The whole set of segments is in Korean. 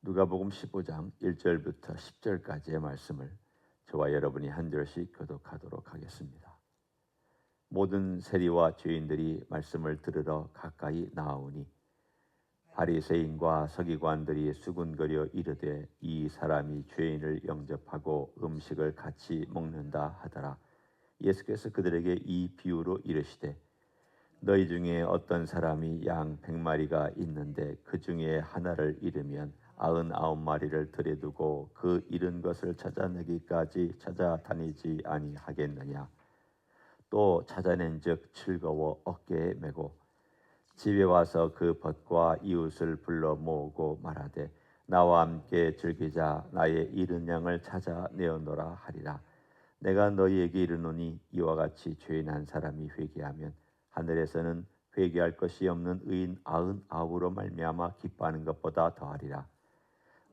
누가복음 15장 1절부터 10절까지의 말씀을 저와 여러분이 한 절씩 교독하도록 하겠습니다. 모든 세리와 죄인들이 말씀을 들으러 가까이 나아오니 바리새인과 서기관들이 수군거려 이르되 이 사람이 죄인을 영접하고 음식을 같이 먹는다 하더라. 예수께서 그들에게 이 비유로 이르시되 너희 중에 어떤 사람이 양 100마리가 있는데 그 중에 하나를 잃으면 99마리를 들여두고 그 잃은 것을 찾아내기까지 찾아다니지 아니하겠느냐. 또 찾아낸즉 즐거워 어깨에 메고 집에 와서 그 벗과 이웃을 불러 모으고 말하되 나와 함께 즐기자. 나의 잃은 양을 찾아내어노라 하리라. 내가 너희에게 이르노니 이와 같이 죄인 한 사람이 회개하면 하늘에서는 회개할 것이 없는 의인 99으로 말미암아 기뻐하는 것보다 더하리라.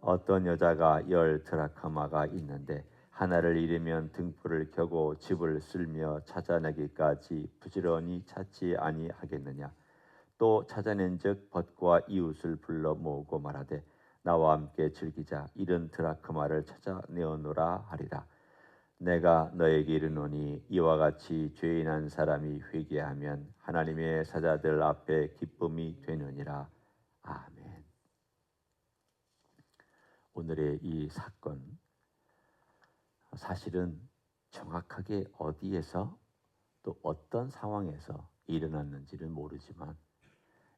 어떤 여자가 10드라크마가 있는데 하나를 잃으면 등불을 켜고 집을 쓸며 찾아내기까지 부지런히 찾지 아니하겠느냐. 또 찾아낸즉 벗과 이웃을 불러 모으고 말하되 나와 함께 즐기자. 잃은 드라크마를 찾아내어노라 하리라. 내가 너에게 이르노니 이와 같이 죄인 한 사람이 회개하면 하나님의 사자들 앞에 기쁨이 되느니라. 아멘. 오늘의 이 사건, 사실은 정확하게 어디에서 또 어떤 상황에서 일어났는지는 모르지만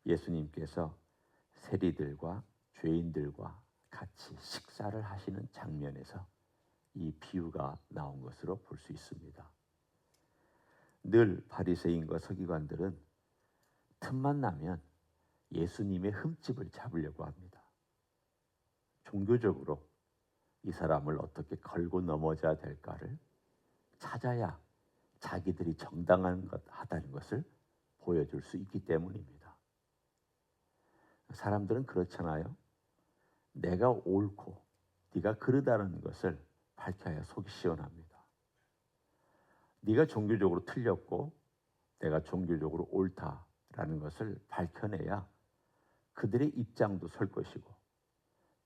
예수님께서 세리들과 죄인들과 같이 식사를 하시는 장면에서 이 비유가 나온 것으로 볼 수 있습니다. 늘 바리새인과 서기관들은 틈만 나면 예수님의 흠집을 잡으려고 합니다. 종교적으로 이 사람을 어떻게 걸고 넘어져야 될까를 찾아야 자기들이 정당한 것 하다는 것을 보여줄 수 있기 때문입니다. 사람들은 그렇잖아요. 내가 옳고 네가 그르다는 것을 밝혀야 속이 시원합니다. 네가 종교적으로 틀렸고 내가 종교적으로 옳다라는 것을 밝혀내야 그들의 입장도 설 것이고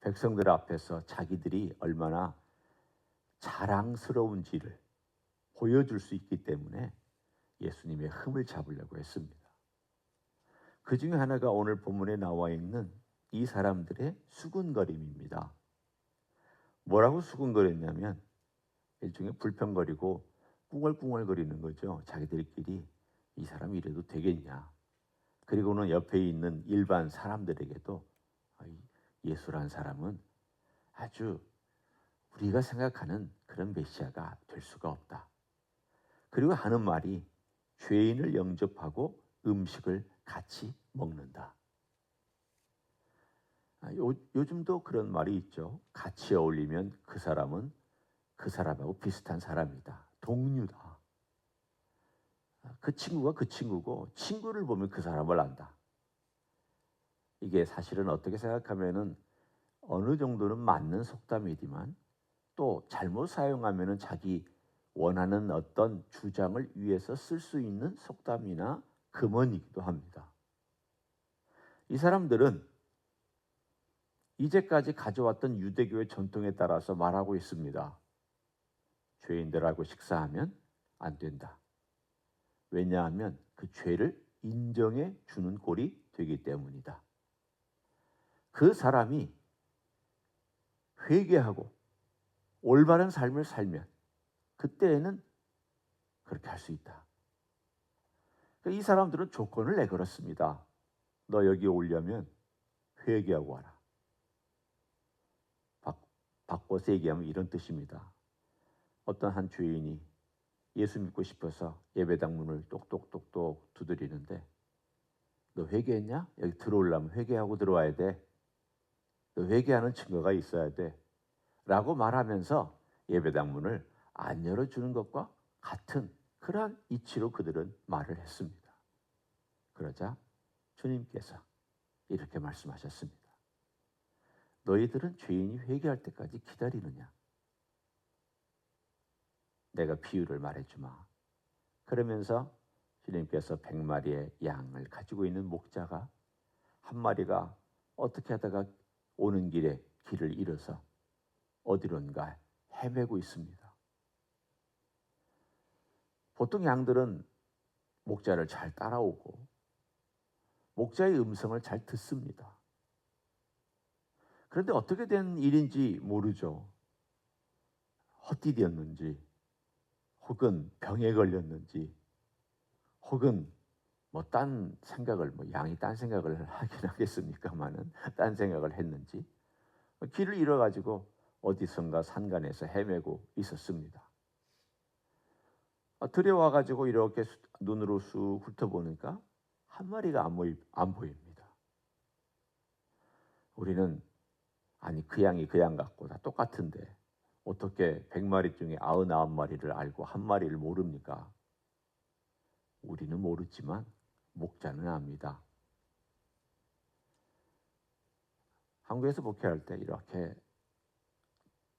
백성들 앞에서 자기들이 얼마나 자랑스러운지를 보여줄 수 있기 때문에 예수님의 흠을 잡으려고 했습니다. 그 중에 하나가 오늘 본문에 나와 있는 이 사람들의 수군거림입니다. 뭐라고 수군거렸냐면 일종의 불평거리고 꿍얼꿍얼거리는 거죠. 자기들끼리 이 사람이 이래도 되겠냐. 그리고는 옆에 있는 일반 사람들에게도 예수란 사람은 아주 우리가 생각하는 그런 메시아가 될 수가 없다. 그리고 하는 말이 죄인을 영접하고 음식을 같이 먹는다. 요즘도 그런 말이 있죠. 같이 어울리면 그 사람은 그 사람하고 비슷한 사람이다. 동료다. 그 친구가 그 친구고 친구를 보면 그 사람을 안다. 이게 사실은 어떻게 생각하면은 어느 정도는 맞는 속담이지만 또 잘못 사용하면은 자기 원하는 어떤 주장을 위해서 쓸 수 있는 속담이나 금언이기도 합니다. 이 사람들은 이제까지 가져왔던 유대교의 전통에 따라서 말하고 있습니다. 죄인들하고 식사하면 안 된다. 왜냐하면 그 죄를 인정해 주는 꼴이 되기 때문이다. 그 사람이 회개하고 올바른 삶을 살면 그때에는 그렇게 할 수 있다. 이 사람들은 조건을 내걸었습니다. 너 여기 오려면 회개하고 와라. 바꿔서 얘기하면 이런 뜻입니다. 어떤 한 죄인이 예수 믿고 싶어서 예배당 문을 똑똑똑똑 두드리는데 너 회개했냐? 여기 들어오려면 회개하고 들어와야 돼. 너 회개하는 증거가 있어야 돼. 라고 말하면서 예배당 문을 안 열어주는 것과 같은 그러한 이치로 그들은 말을 했습니다. 그러자 주님께서 이렇게 말씀하셨습니다. 너희들은 죄인이 회개할 때까지 기다리느냐? 내가 비유를 말해주마. 그러면서 주님께서 100마리의 양을 가지고 있는 목자가 한 마리가 어떻게 하다가 오는 길에 길을 잃어서 어디론가 헤매고 있습니다. 보통 양들은 목자를 잘 따라오고 목자의 음성을 잘 듣습니다. 그런데 어떻게 된 일인지 모르죠. 헛디뎠는지, 혹은 병에 걸렸는지, 혹은 딴 생각을, 양이 딴 생각을 하긴 하겠습니까마는 딴 생각을 했는지 길을 잃어가지고 어디선가 산간에서 헤매고 있었습니다. 들여와가지고 이렇게 눈으로 쑥 훑어보니까 한 마리가 안 보입니다. 우리는 아니 그 양이 그 양 같고 다 똑같은데 어떻게 100마리 중에 99마리를 알고 한 마리를 모릅니까? 우리는 모르지만 목자는 압니다. 한국에서 목회할 때 이렇게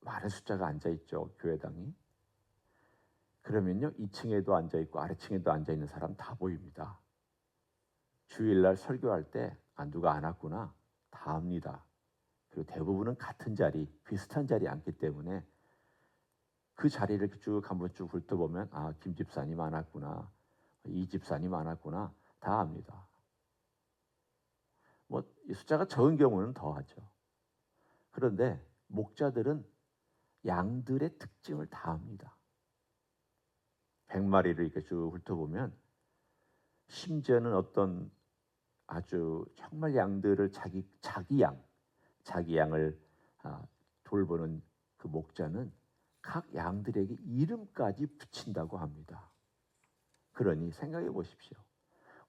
많은 숫자가 앉아있죠. 교회당이. 그러면요 2층에도 앉아있고 아래층에도 앉아있는 사람 다 보입니다. 주일날 설교할 때 누가 안 왔구나 다 압니다. 그리고 대부분은 같은 자리, 비슷한 자리에 앉기 때문에 그 자리를 쭉 한번 쭉 훑어보면 김 집사님 안 왔구나, 이 집사님 안 왔구나 다 압니다. 이 숫자가 적은 경우는 더 하죠. 그런데 목자들은 양들의 특징을 다 압니다. 100마리를 이렇게 쭉 훑어보면 심지어는 어떤 아주 정말 양들을 자기 양을 돌보는 그 목자는 각 양들에게 이름까지 붙인다고 합니다. 그러니 생각해 보십시오.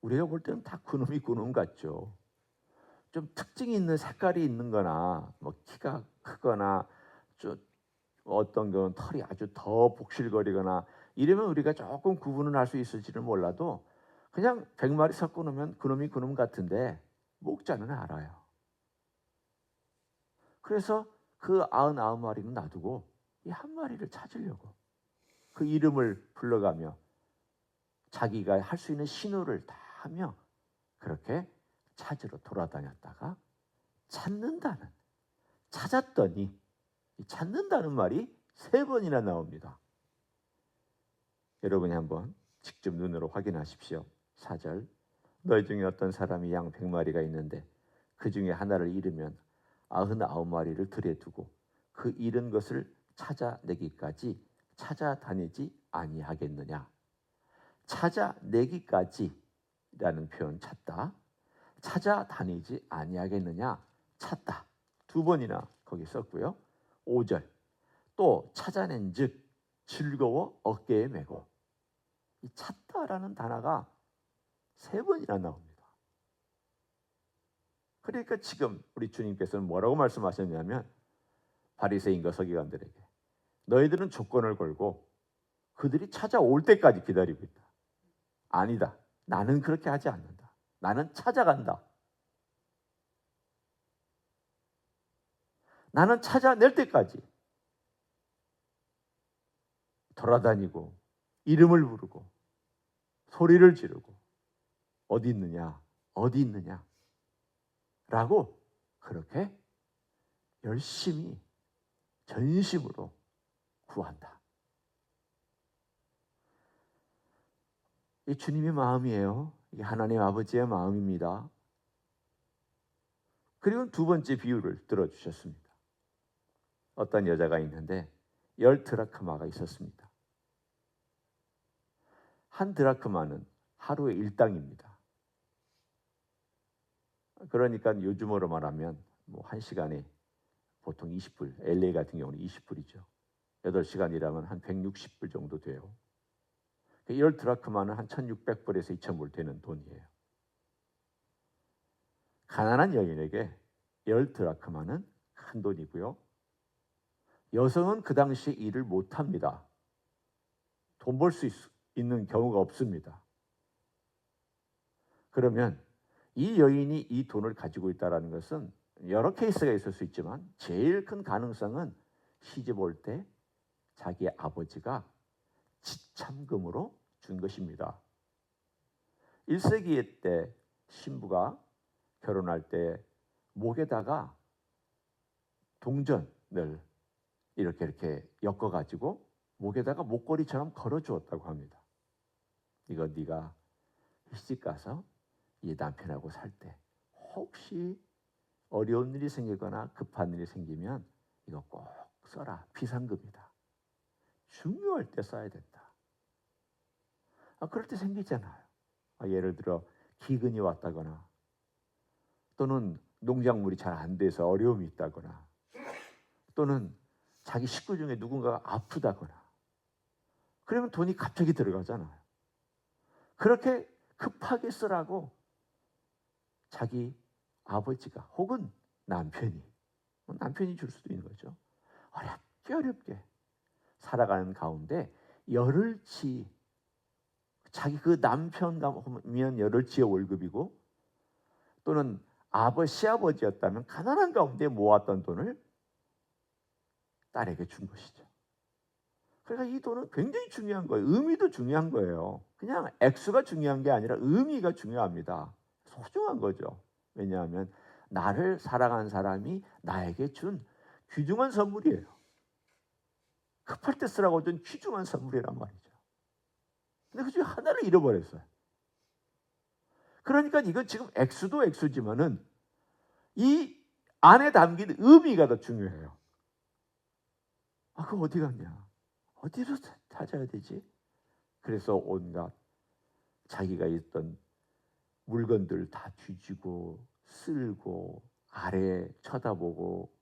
우리가 볼 때는 다 그놈이 그놈 같죠. 좀 특징이 있는 색깔이 있는 거나 키가 크거나 좀 어떤 경우는 털이 아주 더 복실거리거나 이러면 우리가 조금 구분을 할 수 있을지는 몰라도 그냥 100마리 섞어 놓으면 그놈이 그놈 같은데 목자는 알아요. 그래서 그 99마리는 놔두고 이 한 마리를 찾으려고 그 이름을 불러가며 자기가 할 수 있는 신호를 다 하며 그렇게 찾으러 돌아다녔다가 찾았더니 찾는다는 말이 3번이나 나옵니다. 여러분이 한번 직접 눈으로 확인하십시오. 4절 너희 중에 어떤 사람이 양 100마리가 있는데 그 중에 하나를 잃으면 99마리를 들에 두고 그 잃은 것을 찾아내기까지 찾아다니지 아니하겠느냐. 찾아내기까지라는 표현 찾다, 찾아다니지 아니하겠느냐, 찾다 2번이나 거기 썼고요. 5절 또 찾아낸즉 즐거워 어깨에 메고, 이 찾다라는 단어가 3번이나 나옵니다. 그러니까 지금 우리 주님께서는 뭐라고 말씀하셨냐면 바리새인과 서기관들에게 너희들은 조건을 걸고 그들이 찾아올 때까지 기다리고 있다. 아니다. 나는 그렇게 하지 않는다. 나는 찾아간다. 나는 찾아낼 때까지 돌아다니고 이름을 부르고 소리를 지르고 어디 있느냐 어디 있느냐 라고 그렇게 열심히 전심으로 구한다. 이 주님의 마음이에요. 이게 하나님 아버지의 마음입니다. 그리고 2번째 비유를 들어주셨습니다. 어떤 여자가 있는데 10드라크마가 있었습니다. 한 드라크마는 하루의 일당입니다. 그러니까 요즘으로 말하면 1시간에 보통 20불, LA 같은 경우는 20불이죠. 8시간 일하면 한 160불 정도 돼요. 10드라크마는 한 1600불에서 2000불 되는 돈이에요. 가난한 여인에게 10드라크마는 큰 돈이고요. 여성은 그 당시에 일을 못합니다. 돈 벌 수 있는 경우가 없습니다. 그러면 이 여인이 이 돈을 가지고 있다는 것은 여러 케이스가 있을 수 있지만 제일 큰 가능성은 시집 올 때 자기 아버지가 지참금으로 준 것입니다. 1세기 때 신부가 결혼할 때 목에다가 동전을 이렇게 엮어가지고 목에다가 목걸이처럼 걸어주었다고 합니다. 이거 네가 시집 가서 이 남편하고 살 때 혹시 어려운 일이 생기거나 급한 일이 생기면 이거 꼭 써라. 비상금이다. 중요할 때 써야 된다. 그럴 때 생기잖아요. 예를 들어 기근이 왔다거나 또는 농작물이 잘 안 돼서 어려움이 있다거나 또는 자기 식구 중에 누군가가 아프다거나 그러면 돈이 갑자기 들어가잖아요. 그렇게 급하게 쓰라고 자기 아버지가 혹은 남편이 줄 수도 있는 거죠. 어렵게 살아가는 가운데 열흘치 자기 그 남편이면 열흘치의 월급이고 또는 시아버지였다면 가난한 가운데 모았던 돈을 딸에게 준 것이죠. 그러니까 이 돈은 굉장히 중요한 거예요. 의미도 중요한 거예요. 그냥 액수가 중요한 게 아니라 의미가 중요합니다. 소중한 거죠. 왜냐하면 나를 사랑한 사람이 나에게 준 귀중한 선물이에요. 급할 때 쓰라고 준 귀중한 선물이란 말이죠. 근데 그 중에 하나를 잃어버렸어요. 그러니까 이건 지금 액수도 액수지만은 이 안에 담긴 의미가 더 중요해요. 그거 어디 갔냐? 어디서 찾아야 되지? 그래서 온갖 자기가 있던 물건들 다 뒤지고 쓸고 아래 쳐다보고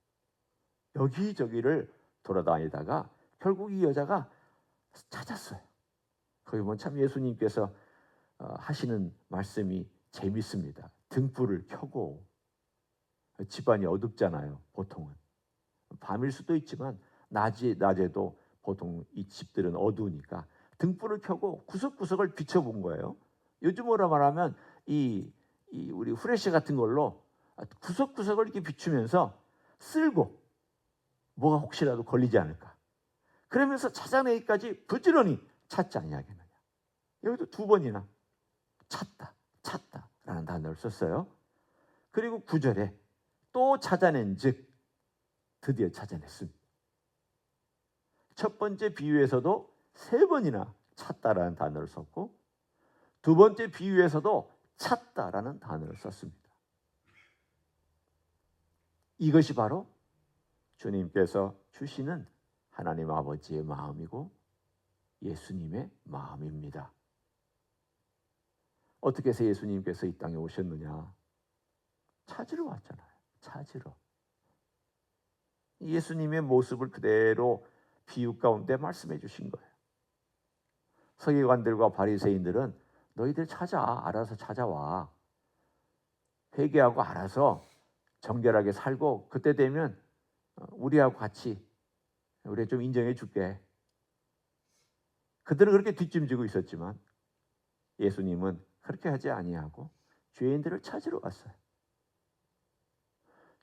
여기저기를 돌아다니다가 결국 이 여자가 찾았어요. 거기 보면 참 예수님께서 하시는 말씀이 재밌습니다. 등불을 켜고 집안이 어둡잖아요. 보통은 밤일 수도 있지만 낮에도 보통 이 집들은 어두우니까 등불을 켜고 구석구석을 비춰본 거예요. 요즘으로 말하면 우리 후레쉬 같은 걸로 구석구석을 이렇게 비추면서 쓸고 뭐가 혹시라도 걸리지 않을까. 그러면서 찾아내기까지 부지런히 찾지 아니하겠느냐. 여기도 2번이나 찾다라는 단어를 썼어요. 그리고 9절에 또 찾아낸즉 드디어 찾아냈습니다. 첫 번째 비유에서도 3번이나 찾다라는 단어를 썼고 2번째 비유에서도 찾다라는 단어를 썼습니다. 이것이 바로 주님께서 주시는 하나님 아버지의 마음이고 예수님의 마음입니다. 어떻게 해서 예수님께서 이 땅에 오셨느냐? 찾으러 왔잖아요. 찾으러. 예수님의 모습을 그대로 비유 가운데 말씀해 주신 거예요. 서기관들과 바리새인들은 너희들 알아서 찾아와. 회개하고 알아서 정결하게 살고 그때 되면 우리하고 같이 우리 좀 인정해 줄게. 그들은 그렇게 뒷짐지고 있었지만 예수님은 그렇게 하지 아니하고 죄인들을 찾으러 왔어요.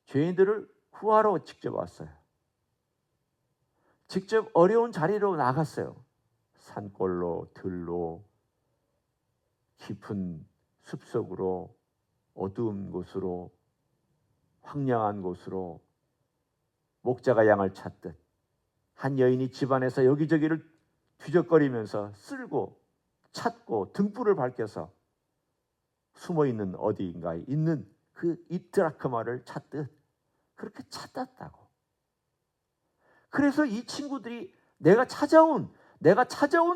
죄인들을 구하러 직접 왔어요. 직접 어려운 자리로 나갔어요. 산골로, 들로, 깊은 숲속으로, 어두운 곳으로, 황량한 곳으로 목자가 양을 찾듯 한 여인이 집안에서 여기저기를 뒤적거리면서 쓸고 찾고 등불을 밝혀서 숨어있는 어디인가에 있는 그 이트라크마를 찾듯 그렇게 찾았다고. 그래서 이 친구들이 내가 찾아온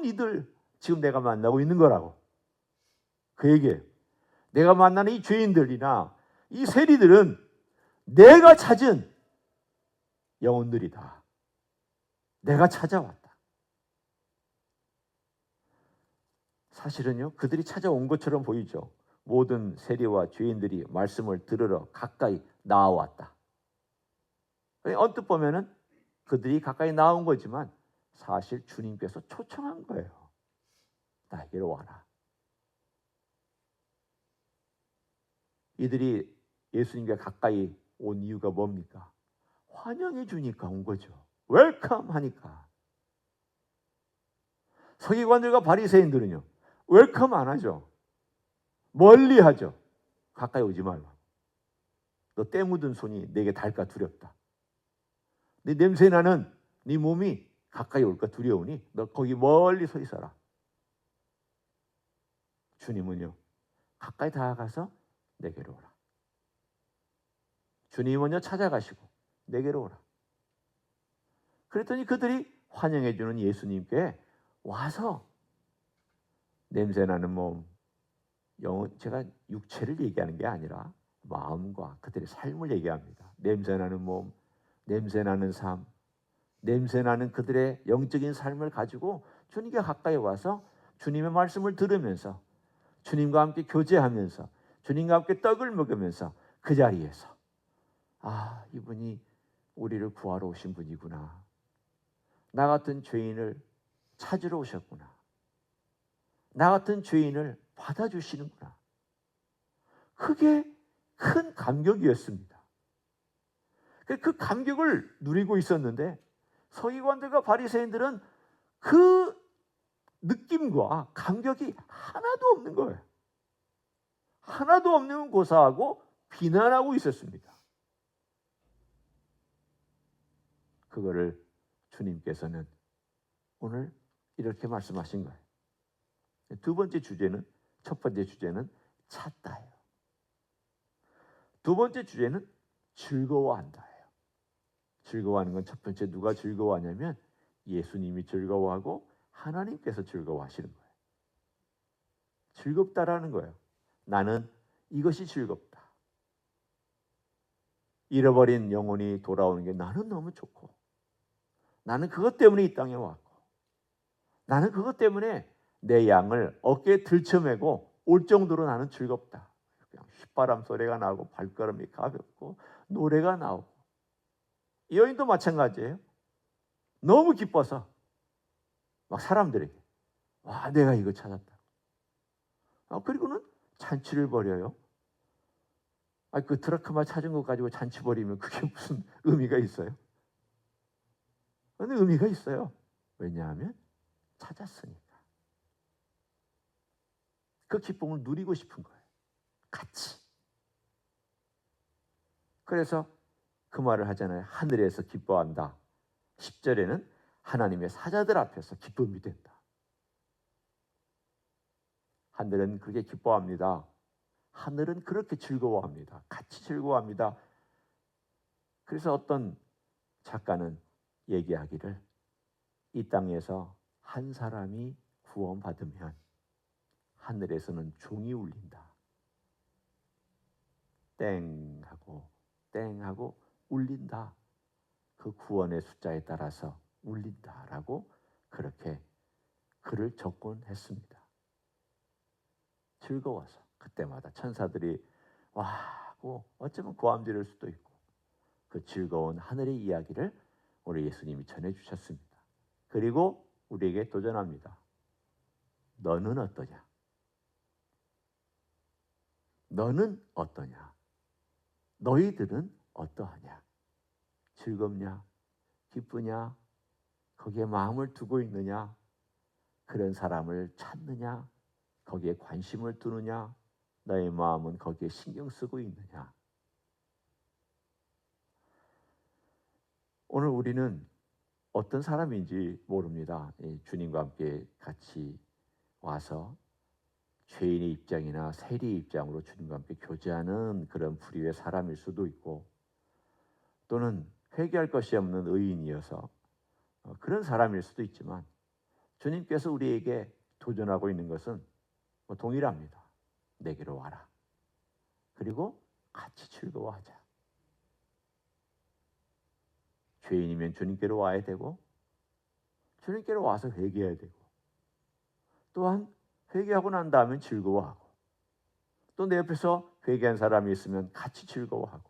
이들 지금 내가 만나고 있는 거라고. 그 얘기예요. 내가 만나는 이 죄인들이나 이 세리들은 내가 찾은 영혼들이다. 내가 찾아왔다. 사실은요, 그들이 찾아온 것처럼 보이죠. 모든 세리와 죄인들이 말씀을 들으러 가까이 나아왔다. 언뜻 보면은 그들이 가까이 나온 거지만 사실 주님께서 초청한 거예요. 나에게로 와라. 이들이 예수님과 가까이 온 이유가 뭡니까? 환영해 주니까 온 거죠. 웰컴 하니까. 서기관들과 바리새인들은요, 웰컴 안 하죠. 멀리 하죠. 가까이 오지 말라. 너 때 묻은 손이 내게 닿을까 두렵다. 네 냄새 나는 네 몸이 가까이 올까 두려우니 너 거기 멀리 서 있어라. 주님은요, 가까이 다가가서 내게로 오라. 주님이 먼저 찾아가시고 내게로 오라. 그랬더니 그들이 환영해 주는 예수님께 와서 냄새나는 몸, 제가 육체를 얘기하는 게 아니라 마음과 그들의 삶을 얘기합니다. 냄새나는 몸, 냄새나는 삶, 냄새나는 그들의 영적인 삶을 가지고 주님께 가까이 와서 주님의 말씀을 들으면서 주님과 함께 교제하면서 주님과 함께 떡을 먹으면서 그 자리에서 아, 이분이 우리를 구하러 오신 분이구나. 나 같은 죄인을 찾으러 오셨구나. 나 같은 죄인을 받아주시는구나. 그게 큰 감격이었습니다. 그 감격을 누리고 있었는데 서기관들과 바리새인들은 그 느낌과 감격이 하나도 없는 거예요. 하나도 없는 고사하고 비난하고 있었습니다. 그거를 주님께서는 오늘 이렇게 말씀하신 거예요. 두 번째 주제는, 첫 번째 주제는 찾다예요. 두 번째 주제는 즐거워한다예요. 즐거워하는 건 첫 번째 누가 즐거워하냐면 예수님이 즐거워하고 하나님께서 즐거워하시는 거예요. 즐겁다라는 거예요. 나는 이것이 즐겁다. 잃어버린 영혼이 돌아오는 게 나는 너무 좋고, 나는 그것 때문에 이 땅에 왔고, 나는 그것 때문에 내 양을 어깨에 들쳐매고 올 정도로 나는 즐겁다. 그냥 휘바람 소리가 나고 발걸음이 가볍고 노래가 나오고. 이 여인도 마찬가지예요. 너무 기뻐서 막 사람들에게 와, 내가 이거 찾았다. 그리고는 잔치를 벌여요. 그 드라크마 찾은 것 가지고 잔치 벌이면 그게 무슨 의미가 있어요? 근데 의미가 있어요. 왜냐하면 찾았으니까. 그 기쁨을 누리고 싶은 거예요. 같이. 그래서 그 말을 하잖아요. 하늘에서 기뻐한다. 10절에는 하나님의 사자들 앞에서 기쁨이 된다. 하늘은 그렇게 기뻐합니다. 하늘은 그렇게 즐거워합니다. 같이 즐거워합니다. 그래서 어떤 작가는 얘기하기를 이 땅에서 한 사람이 구원받으면 하늘에서는 종이 울린다. 땡하고 땡하고 울린다. 그 구원의 숫자에 따라서 울린다라고 그렇게 글을 적곤 했습니다. 즐거워서 그때마다 천사들이 와 하고 어쩌면 고함 지를 수도 있고 그 즐거운 하늘의 이야기를 우리 예수님이 전해주셨습니다. 그리고 우리에게 도전합니다. 너는 어떠냐? 너는 어떠냐? 너희들은 어떠하냐? 즐겁냐? 기쁘냐? 거기에 마음을 두고 있느냐? 그런 사람을 찾느냐? 거기에 관심을 두느냐? 너의 마음은 거기에 신경 쓰고 있느냐? 오늘 우리는 어떤 사람인지 모릅니다. 주님과 함께 같이 와서 죄인의 입장이나 세리의 입장으로 주님과 함께 교제하는 그런 부류의 사람일 수도 있고, 또는 회개할 것이 없는 의인이어서 그런 사람일 수도 있지만, 주님께서 우리에게 도전하고 있는 것은 동일합니다. 내게로 와라. 그리고 같이 즐거워하자. 죄인이면 주님께로 와야 되고, 주님께로 와서 회개해야 되고, 또한 회개하고 난 다음에 즐거워하고, 또 내 옆에서 회개한 사람이 있으면 같이 즐거워하고,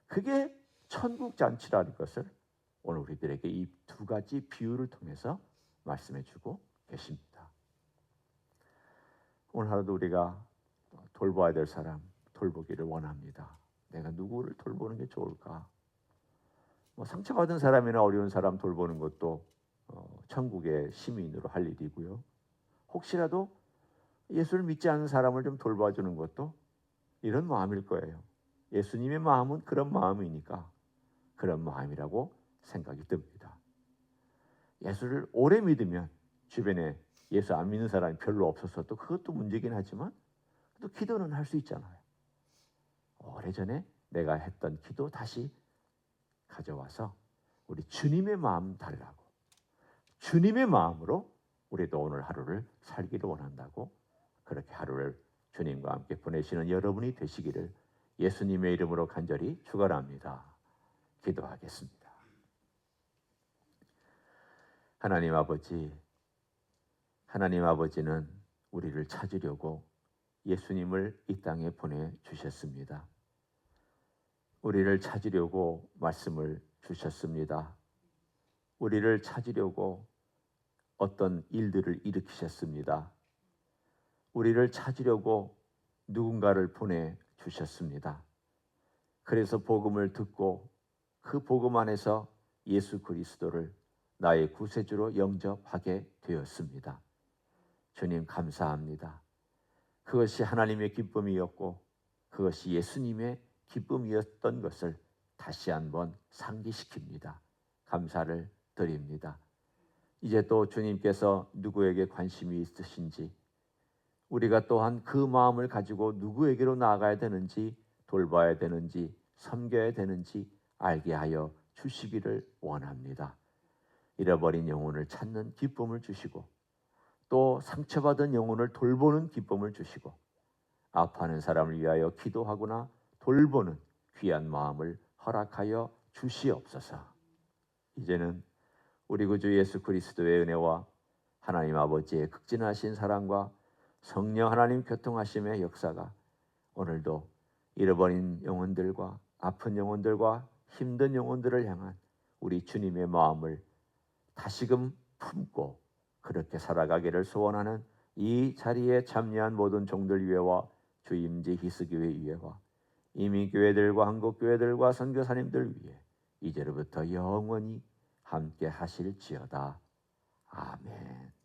그게 천국 잔치라는 것을 오늘 우리들에게 이 두 가지 비유를 통해서 말씀해 주고 계십니다. 오늘 하루도 우리가 돌봐야 될 사람 돌보기를 원합니다. 내가 누구를 돌보는 게 좋을까? 상처받은 사람이나 어려운 사람 돌보는 것도 천국의 시민으로 할 일이고요. 혹시라도 예수를 믿지 않는 사람을 좀 돌봐주는 것도 이런 마음일 거예요. 예수님의 마음은 그런 마음이니까 그런 마음이라고 생각이 듭니다. 예수를 오래 믿으면 주변에 예수 안 믿는 사람이 별로 없어서 또 그것도 문제긴 하지만 또 기도는 할 수 있잖아요. 오래전에 내가 했던 기도 다시 가져와서 우리 주님의 마음 달라고, 주님의 마음으로 우리도 오늘 하루를 살기를 원한다고, 그렇게 하루를 주님과 함께 보내시는 여러분이 되시기를 예수님의 이름으로 간절히 축원합니다. 기도하겠습니다. 하나님 아버지, 하나님 아버지는 우리를 찾으려고 예수님을 이 땅에 보내주셨습니다. 우리를 찾으려고 말씀을 주셨습니다. 우리를 찾으려고 어떤 일들을 일으키셨습니다. 우리를 찾으려고 누군가를 보내주셨습니다. 그래서 복음을 듣고 그 복음 안에서 예수 그리스도를 나의 구세주로 영접하게 되었습니다. 주님 감사합니다. 그것이 하나님의 기쁨이었고 그것이 예수님의 기쁨이었던 것을 다시 한번 상기시킵니다. 감사를 드립니다. 이제 또 주님께서 누구에게 관심이 있으신지, 우리가 또한 그 마음을 가지고 누구에게로 나아가야 되는지, 돌봐야 되는지, 섬겨야 되는지 알게 하여 주시기를 원합니다. 잃어버린 영혼을 찾는 기쁨을 주시고 또 상처받은 영혼을 돌보는 기쁨을 주시고 아파하는 사람을 위하여 기도하거나 돌보는 귀한 마음을 허락하여 주시옵소서. 이제는 우리 구주 예수 그리스도의 은혜와 하나님 아버지의 극진하신 사랑과 성령 하나님 교통하심의 역사가 오늘도 잃어버린 영혼들과 아픈 영혼들과 힘든 영혼들을 향한 우리 주님의 마음을 다시금 품고 그렇게 살아가기를 소원하는 이 자리에 참여한 모든 종들 위에와 주임지 히스교회 위에와 이민교회들과 한국교회들과 선교사님들 위에 이제로부터 영원히 함께 하실지어다. 아멘.